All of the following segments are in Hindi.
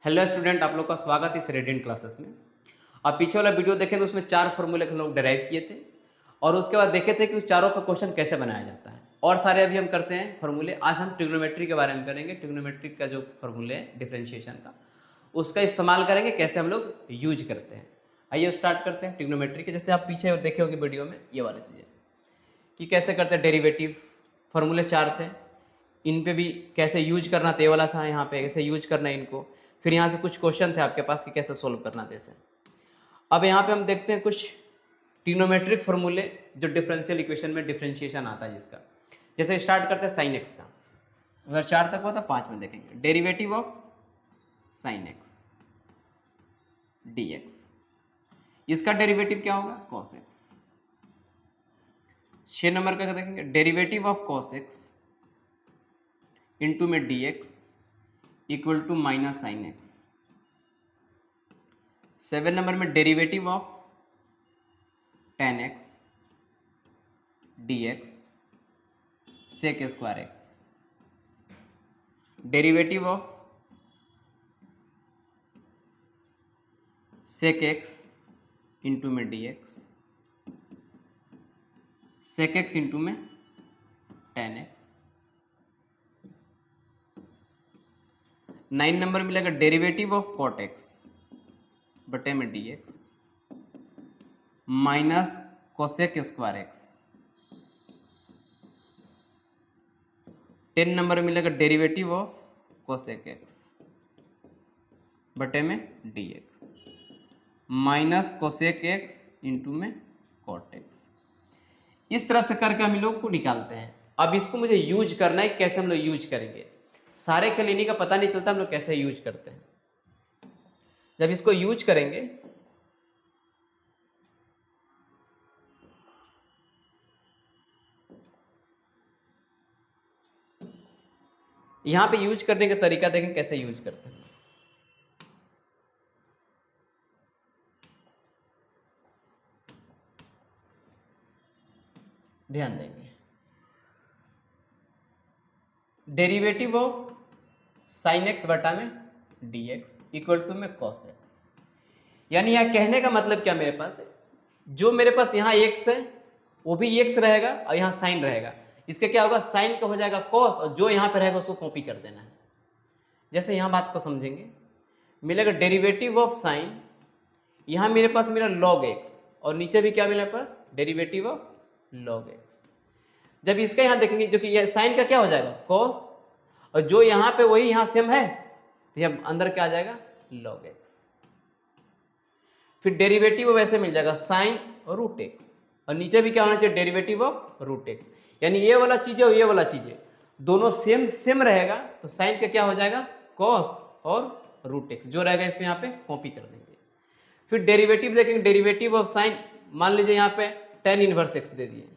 हेलो स्टूडेंट, आप लोग का स्वागत है इस रेडियंट क्लासेस में। आप पीछे वाला वीडियो देखें तो उसमें 4 फॉर्मूले हम लोग डिराइव किए थे और उसके बाद देखे थे कि उस चारों पर क्वेश्चन कैसे बनाया जाता है। और सारे अभी हम करते हैं फॉर्मूले। आज हम ट्रिग्नोमेट्री के बारे में करेंगे। ट्रिग्नोमेट्री का जो फॉर्मूले है डिफरेंशिएशन का, उसका इस्तेमाल करेंगे, कैसे हम लोग यूज करते हैं। आइए स्टार्ट करते हैं ट्रिग्नोमेट्री के। जैसे आप पीछे देखे होंगे वीडियो में ये वाली चीज़ें कि कैसे करते हैं। डेरिवेटिव फॉर्मूले 4 थे, इन पे भी कैसे यूज करना था, ये वाला था यहाँ पे कैसे यूज करना है इनको। फिर यहाँ से कुछ क्वेश्चन थे आपके पास कि कैसे सोल्व करना था इसे। अब यहाँ पे हम देखते हैं कुछ ट्रिग्नोमेट्रिक फॉर्मूले जो डिफरेंशियल इक्वेशन में डिफरेंशिएशन आता है जिसका। जैसे स्टार्ट करते हैं साइन एक्स का। अगर 4 तक हुआ तो 5 में देखेंगे। Derivative of sine x d x, इसका डेरिवेटिव क्या होगा? Cos x. 6 नंबर का देखेंगे derivative of cos x into में d x equal to minus sine x. 7 number में derivative of tan x d x sec square x. Derivative of sec x into में d x sec x into में टेन एक्स। 9 नंबर मिलेगा डेरिवेटिव ऑफ कॉट एक्स बटे में d x minus cosec square x. 10 number मिलेगा डेरिवेटिव ऑफ कोसेक एक्स बटे में d x minus cosec x into में कॉट एक्स। इस तरह से करके हम लोग को निकालते हैं। अब इसको मुझे यूज करना है, कैसे हम लोग यूज करेंगे। सारे खेल इन्हीं का पता नहीं चलता हम लोग कैसे यूज करते हैं। जब इसको यूज करेंगे यहां पे यूज करने का तरीका देखें कैसे यूज करते हैं। ध्यान देंगे, डेरिवेटिव ऑफ साइन एक्स बटा में डी एक्स इक्वल टू में कॉस एक्स। यानी यहां कहने का मतलब क्या मेरे पास है, जो मेरे पास यहाँ एक्स है वो भी एक्स रहेगा और यहाँ साइन रहेगा। इसका क्या होगा, साइन का हो जाएगा कॉस और जो यहाँ पे रहेगा उसको कॉपी कर देना है। जैसे यहाँ बात को समझेंगे, मिलेगा डेरिवेटिव ऑफ साइन, यहाँ मेरे पास मिला लॉग एक्स और नीचे भी क्या मिला मेरे पास, डेरिवेटिव ऑफ लॉग एक्स। जब इसका यहाँ देखेंगे जो कि ये साइन का क्या हो जाएगा, कॉस, और जो यहाँ पे वही यहाँ सेम है तो यहाँ अंदर क्या आ जाएगा, लॉग एक्स। फिर डेरिवेटिव वैसे मिल जाएगा साइन और रूट एक्स, और नीचे भी क्या होना चाहिए, डेरिवेटिव ऑफ रूट एक्स। यानी ये वाला चीज है और ये वाला चीज है, दोनों सेम सेम रहेगा तो साइन का क्या हो जाएगा, कॉस और रूट एक्स। जो रहेगा इसमें यहाँ पे कॉपी कर देंगे। फिर डेरिवेटिव देखेंगे, डेरिवेटिव ऑफ साइन, मान लीजिए यहाँ पे टेन इनवर्स एक्स दे दिए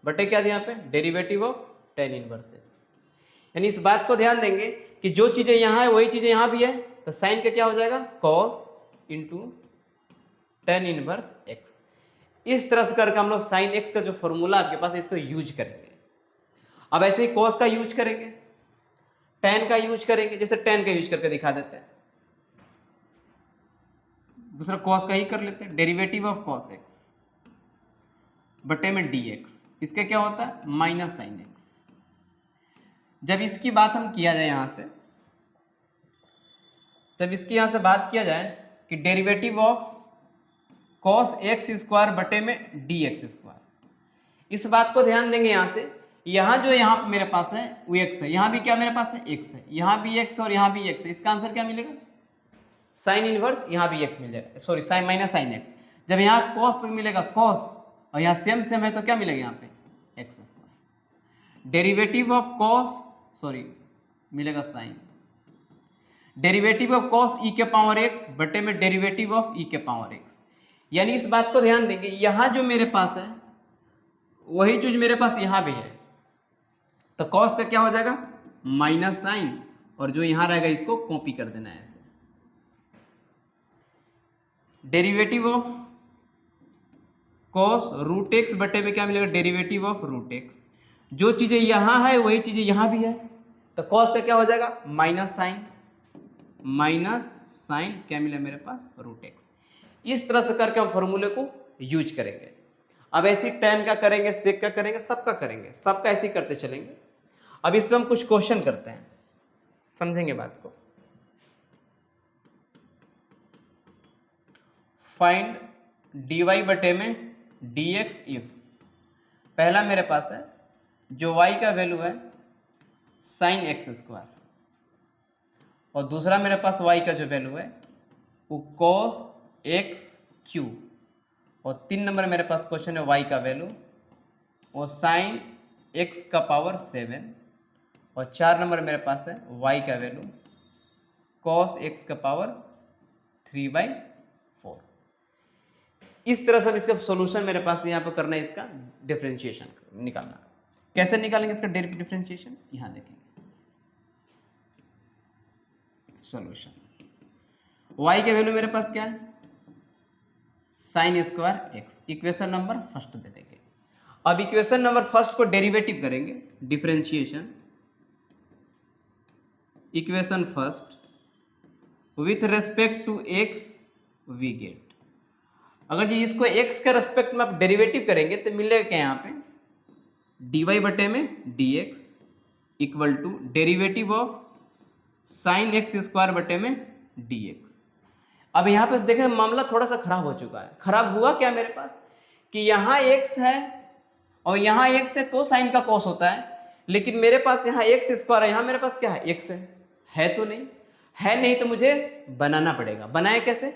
बटे क्या दिया यहाँ पे, derivative of tan inverse x. यानी इस बात को ध्यान देंगे कि जो चीजें यहाँ है वही चीजें यहाँ भी है, तो साइन का क्या हो जाएगा, cos into tan inverse x. इस तरह से करके हम लोग साइन एक्स का जो फॉर्मूला आपके पास है इसको यूज करेंगे। अब ऐसे ही कॉस का यूज करेंगे, टेन का यूज करेंगे। जैसे टेन का यूज करके दिखा देते हैं, दूसरा कॉस का ही कर लेते हैं। डेरिवेटिव ऑफ कॉस एक्स बटे में डी एक्स, इसका क्या होता है, माइनस साइन एक्स। जब इसकी बात हम किया जाए यहां से, जब इसकी यहां से बात किया जाए कि derivative of cos x square बटे में डी एक्स स्क्वायर, इस बात को ध्यान देंगे। यहां से यहां जो यहां मेरे पास है वो एक्स है, यहां भी क्या मेरे पास है, एक्स है, यहां भी एक्स और यहां भी एक्स है। इसका आंसर क्या मिलेगा, साइन इनवर्स, यहां भी एक्स मिल जाएगा, sorry sine minus sine x. जब यहां कॉस तो मिलेगा कॉस और यहां सेम सेम है तो क्या मिलेगा यहाँ पे, x square. Derivative of cos, sorry मिलेगा sine, derivative of cos e के पावर एक्स बटे में डेरिवेटिव ऑफ ई के पावर एक्स। यानी इस बात को ध्यान देंगे, यहां जो मेरे पास है वही चीज मेरे पास यहां भी है, तो कॉस का क्या हो जाएगा, माइनस साइन, और जो यहां रहेगा इसको कॉपी कर देना है ऐसे। Derivative of cos root x बटे में क्या मिलेगा, डेरिवेटिव ऑफ रूट एक्स। जो चीजें यहां है वही चीजें यहां भी है, तो कॉस का क्या हो जाएगा, माइनस साइन, माइनस साइन क्या मिला मेरे पास, रूट एक्स। इस तरह से करके हम फॉर्मूले को यूज करेंगे। अब ऐसी tan का करेंगे, सेक का करेंगे, सबका करेंगे, सबका ऐसे ही करते चलेंगे। अब इसमें हम कुछ क्वेश्चन करते हैं, समझेंगे बात को। फाइंड dy बटे में dx इफ, पहला मेरे पास है जो y का वैल्यू है साइन एक्स स्क्वायर, और दूसरा मेरे पास y का जो वैल्यू है वो कॉस एक्स क्यू, और 3 नंबर मेरे पास क्वेश्चन है y का वैल्यू वो साइन एक्स का पावर 7, और 4 नंबर मेरे पास है y का वैल्यू कॉस एक्स का पावर 3/4। इस तरह से इसका सॉल्यूशन मेरे पास यहाँ पर करना है, इसका डिफरेंशिएशन निकालना। कैसे निकालेंगे इसका डिफरेंशिएशन, यहाँ देखेंगे सॉल्यूशन। y के वैल्यू मेरे पास क्या है, sine square x, equation number first दे देंगे। अब इक्वेशन नंबर फर्स्ट को डेरिवेटिव करेंगे, differentiation equation first with respect to x we get. अगर जी इसको x के रेस्पेक्ट में आप डेरिवेटिव करेंगे तो मिलेगा क्या, यहाँ पे dy बटे में dx equal to derivative of sine x square बटे में dx। अब यहाँ पे देखें मामला थोड़ा सा खराब हो चुका है। खराब हुआ क्या मेरे पास कि यहाँ x है और यहाँ x है तो साइन का कॉस होता है, लेकिन मेरे पास यहाँ एक्स स्क्वायर है, यहाँ मेरे पास क्या है, x है तो नहीं है, नहीं तो मुझे बनाना पड़ेगा। बनाए कैसे,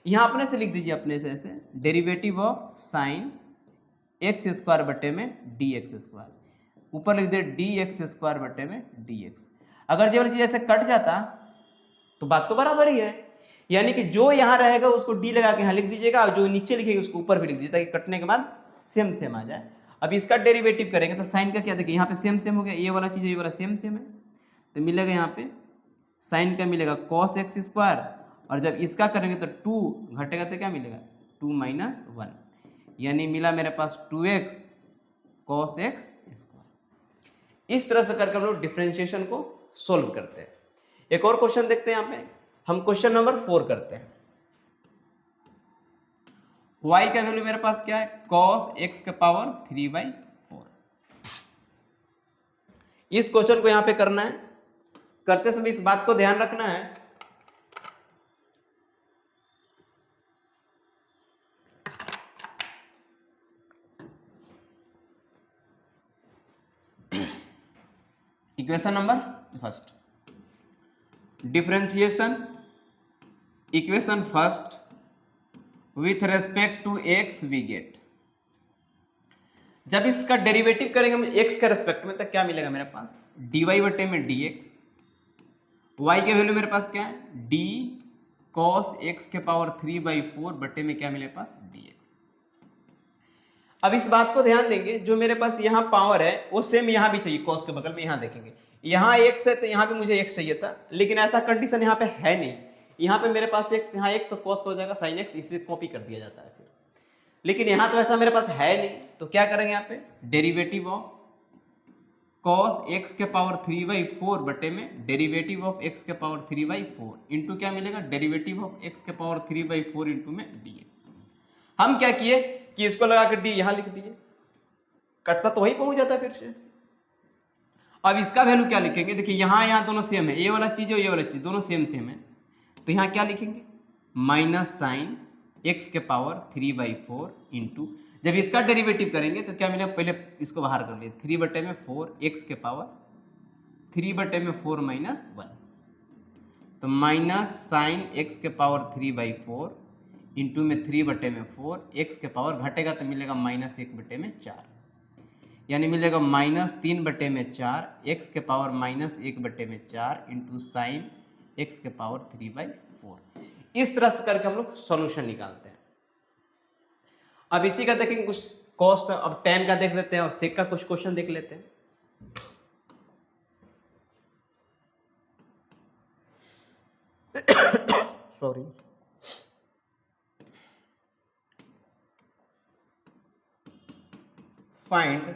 यहाँ अपने से लिख दीजिए, अपने से ऐसे derivative of sine x square बटे में डी एक्स स्क्वायर, ऊपर लिख दे डी एक्स स्क्वायर बटे में डी एक्स। अगर जो वाली चीज ऐसे कट जाता तो बात तो बराबर ही है, यानी कि जो यहाँ रहेगा उसको डी लगा के यहाँ लिख दीजिएगा, और जो नीचे लिखेगी उसको ऊपर भी लिख दीजिए, ताकि कटने के बाद सेम सेम आ जाए। अब इसका डेरिवेटिव करेंगे तो साइन का क्या, देखिए यहाँ पे सेम सेम हो गया, ये वाला चीज ये वाला सेम सेम है, तो मिलेगा यहाँ पे साइन का मिलेगा कॉस एक्स स्क्वायर, और जब इसका करेंगे तो 2 घटेगा तो क्या मिलेगा 2 माइनस 1, यानी मिला मेरे पास 2x कॉस एक्स स्क्वायर। इस तरह से करके हम लोग डिफरेंशिएशन को सोल्व करते हैं। एक और क्वेश्चन देखते हैं, यहाँ पे हम क्वेश्चन नंबर 4 करते हैं। y का वैल्यू मेरे पास क्या है, कॉस एक्स का पावर 3/4। इस क्वेश्चन को यहाँ पे करना है, करते समय इस बात को ध्यान रखना है equation number first, differentiation equation first with respect to x we get. जब इसका डेरिवेटिव करेंगे हम एक्स के रेस्पेक्ट में तो क्या मिलेगा मेरे पास, dy बटे में dx, y के वैल्यू मेरे पास क्या है d cos x के पावर 3/4 बटे में क्या मेरे पास dx। अब इस बात को ध्यान देंगे, जो मेरे पास यहाँ पावर है वो सेम यहाँ भी चाहिए, cos के बगल में यहाँ देखेंगे, यहाँ x है तो यहाँ पे मुझे x चाहिए था, लेकिन ऐसा कंडीशन यहाँ पे है नहीं। यहाँ पे मेरे पास x, यहाँ x तो cos हो जाएगा sin x, इसमें कॉपी कर दिया जाता है फिर, लेकिन यहाँ तो ऐसा मेरे पास है नहीं, तो क्या करेंगे यहाँ पे डेरिवेटिव ऑफ cos x के पावर 3/4 बटे में डेरिवेटिव ऑफ x के पावर 3/4 इंटू क्या मिलेगा डेरिवेटिव ऑफ x के पावर 3/4 इंटू में डी। हम क्या किए कि इसको लगा के डी यहाँ लिख दिए, कटता तो वही पहुंच जाता है फिर से। अब इसका वैल्यू क्या लिखेंगे, देखिए यहाँ दोनों सेम है, ये वाला चीज और ये वाला चीज दोनों सेम सेम है, तो यहाँ क्या लिखेंगे माइनस साइन x के पावर 3/4 इंटू, जब इसका डेरिवेटिव करेंगे तो क्या मिलेगा, पहले इसको बाहर कर लिए 3 बटे में 4 x के पावर 3 बटे में 4 माइनस 1, तो माइनस साइन x के पावर 3/4 इंटू में 3 बटे में 4, x के पावर घटेगा तो मिलेगा माइनस 1 बटे में 4, यानी मिलेगा माइनस 3 बटे में 4 x के पावर माइनस 1 बटे में 4 इंटू साइन x के पावर 3/4। इस तरह से करके हम लोग सॉल्यूशन निकालते हैं। अब इसी का देखेंगे कुछ कॉस्ट, अब tan का देख लेते हैं और सेक का कुछ क्वेश्चन देख लेते हैं। सॉरी, फाइंड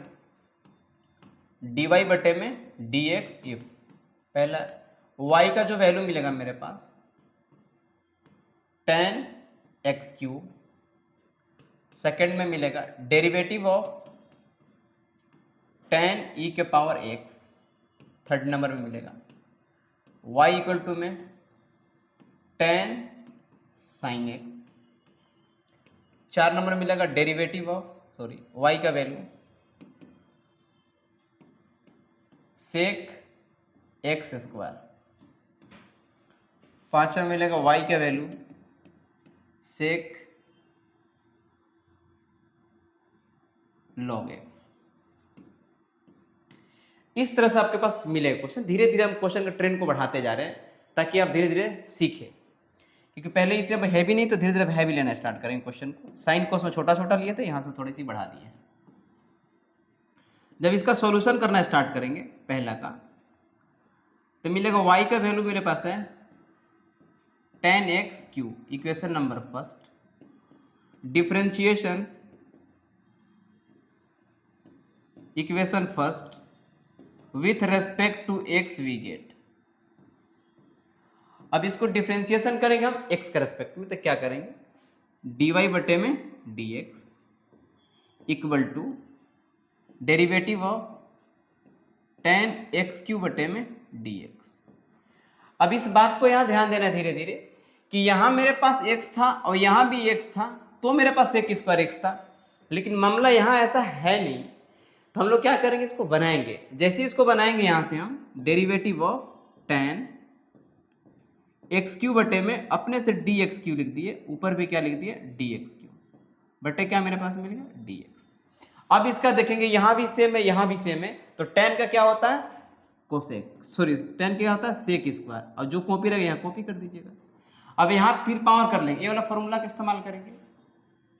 dy बटे में dx इफ, पहला y का जो वैल्यू मिलेगा मेरे पास tan x क्यूब, सेकेंड में मिलेगा डेरिवेटिव ऑफ tan e के पावर x, थर्ड नंबर में मिलेगा y इक्वल टू में tan sin x, चार नंबर में मिलेगा डेरिवेटिव ऑफ y का वैल्यू sec x स्क्वायर, पांचवा में मिलेगा y का वैल्यू sec log x। इस तरह से आपके पास मिलेगा क्वेश्चन। धीरे धीरे हम क्वेश्चन के ट्रेंड को बढ़ाते जा रहे हैं ताकि आप धीरे धीरे सीखें, क्योंकि पहले इतने हैवी नहीं, तो धीरे धीरे हैवी लेना स्टार्ट करेंगे क्वेश्चन को। साइन को उसमें छोटा छोटा लिए थे, यहाँ से थोड़ी सी बढ़ा दिए हैं। जब इसका सॉल्यूशन करना स्टार्ट करेंगे पहला का, तो मिलेगा y का वैल्यू मेरे पास है tan x cube, equation number first, differentiation equation first with respect to x we get. अब इसको डिफरेंशिएशन करेंगे हम x के रेस्पेक्ट में, तो क्या करेंगे dy बटे में dx equal to derivative of tan x cube बटे में dx। अब इस बात को यहां ध्यान देना धीरे धीरे कि यहां मेरे पास x था और यहां भी x था, तो मेरे पास sec स्क्वायर x था, लेकिन मामला यहां ऐसा है नहीं। तो हम लोग क्या करेंगे, इसको बनाएंगे। जैसे इसको बनाएंगे यहां से हम derivative of tan x cube बटे में अपने से dx क्यूब लिख दिए, ऊपर भी क्या लिख दिए dx क्यूब बटे क्या मेरे पास मिलेगा dx। अब इसका देखेंगे यहां भी सेम है, यहां भी सेम है, तो tan का क्या होता है कोसेक, tan क्या होता है सेक स्क्वायर, और जो कॉपी रहेगा यहाँ कॉपी कर दीजिएगा। अब यहाँ फिर पावर कर लेंगे, ये वाला फॉर्मूला का इस्तेमाल करेंगे,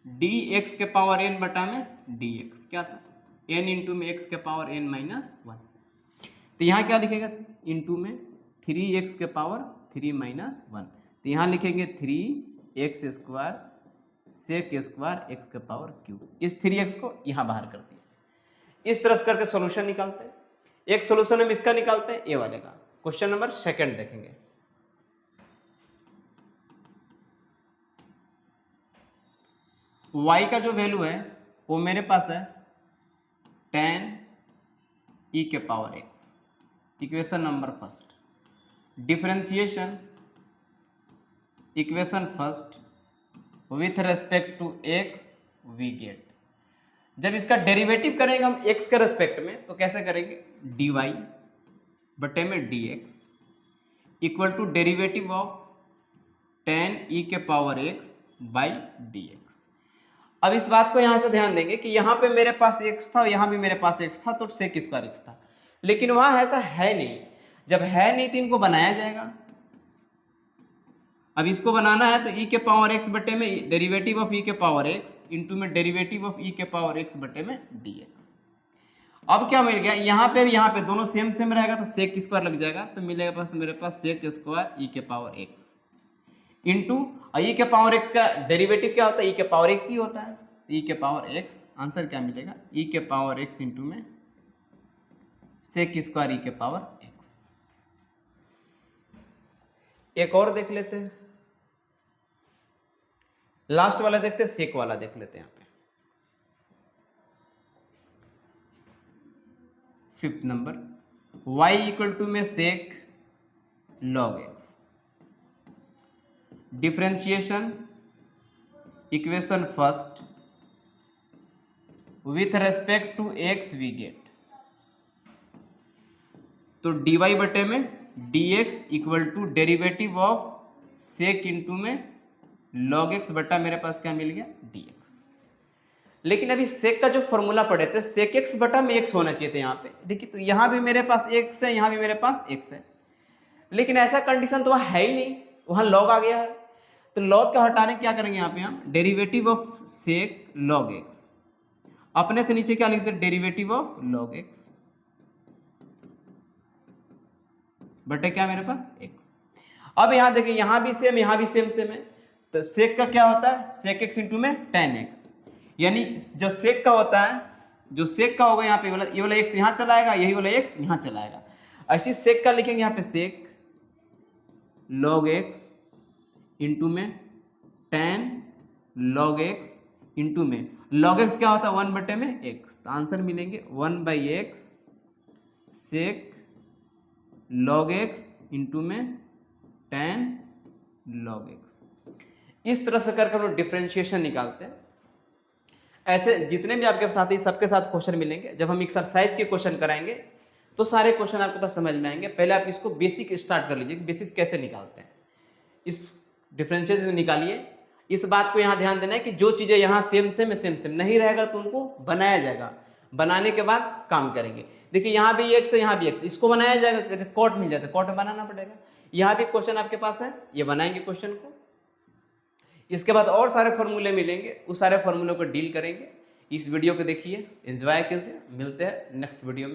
dx के पावर n बटा में dx क्या था n इंटू में x के पावर n माइनस 1। तो यहाँ क्या लिखेगा इंटू में 3x के पावर 3 माइनस 1, तो यहाँ लिखेंगे 3x square sec square x के पावर क्यूब। इस 3x को यहाँ बाहर कर दिया। इस तरह से करके सॉल्यूशन निकालते हैं। एक सॉल्यूशन हम इसका निकालते हैं, ये वाले का। क्वेश्चन नंबर सेकंड देखेंगे। y का जो वैल्यू है वो मेरे पास है tan e के power x, equation number first, differentiation equation first with respect to x we get. जब इसका डेरिवेटिव करेंगे हम x के रेस्पेक्ट में, तो कैसे करेंगे dy बटे में dx equal to derivative of tan e के पावर x बाई dx। अब इस बात को यहां से ध्यान देंगे कि यहां पे मेरे पास x था और यहां भी मेरे पास x था, तो sec स्क्वायर x था, लेकिन वहां ऐसा है नहीं। जब है नहीं तो इनको बनाया जाएगा। अब इसको बनाना है तो e के पावर x बटे में डेरिवेटिव ऑफ e के पावर x इंटू में डेरिवेटिव ऑफ e के पावर x बटे में dx। अब क्या मिल गया, यहाँ पे दोनों सेम सेम रहेगा तो सेक स्क्वायर लग जाएगा, तो मिलेगा पास मेरे पास सेक स्क्वायर e के पावर x इंटू e के पावर x का डेरिवेटिव क्या होता है e के पावर x ही होता है, e के पावर x। आंसर क्या मिलेगा e के पावर x इंटू में सेक स्क्वायर e के पावर x। एक और देख लेते हैं, लास्ट वाला देखते हैं, सेक वाला देख लेते हैं। यहाँ पे fifth number y equal to में sec log x, differentiation equation first with respect to x we get. तो dy बटे में dx equal to derivative of sec into में log x बटा मेरे पास क्या मिल गया dx। लेकिन अभी सेक का जो फॉर्मूला पढ़े थे सेक x बटा में x होना चाहिए था यहाँ पे। देखिए तो यहाँ भी मेरे पास x है, यहाँ भी मेरे पास x है, लेकिन ऐसा कंडीशन तो वहाँ है ही नहीं, वहाँ log आ गया है। तो log का हटाने क्या करेंगे यहाँ पे हम derivative of sec log x, अपने से नीचे क्या लिखते हैं डेरिवेटिव ऑफ log x बटे क्या मेरे पास x। अब यहाँ देखिए यहाँ भी सेम सेम है, तो सेक का क्या होता है सेक x इंटू में tan x, यानी जो सेक का होता है, जो सेक का होगा यहाँ पे ये वाला x यहाँ चलाएगा, यही वाला x यहाँ चलाएगा। ऐसी सेक का लिखेंगे यहाँ पे सेक log x इंटू में tan log x इंटू में log x क्या होता है 1 बटे में x, तो आंसर मिलेंगे 1/x sec log x into में tan log x। इस तरह से करके हम लोग डिफ्रेंशिएशन निकालते हैं। ऐसे जितने भी आपके साथ ही सबके साथ क्वेश्चन मिलेंगे, जब हम एक्सरसाइज के क्वेश्चन कराएंगे तो सारे क्वेश्चन आपके पास समझ में आएंगे। पहले आप इसको बेसिक स्टार्ट कर लीजिए, बेसिस कैसे निकालते हैं, इस डिफरेंशिएशन निकालिए। इस बात को यहाँ ध्यान देना है कि जो चीज़ें यहाँ सेम सेम नहीं रहेगा तो उनको बनाया जाएगा, बनाने के बाद काम करेंगे। देखिए यहाँ भी x है, यहाँ भी x, इसको बनाया जाएगा, कॉट मिल जाता है, कॉट बनाना पड़ेगा। यहाँ भी क्वेश्चन आपके पास है, ये बनाएंगे क्वेश्चन को। इसके बाद और सारे फॉर्मूले मिलेंगे, उस सारे फॉर्मूलों को डील करेंगे। इस वीडियो को देखिए, एंजॉय कीजिए, मिलते हैं नेक्स्ट वीडियो में।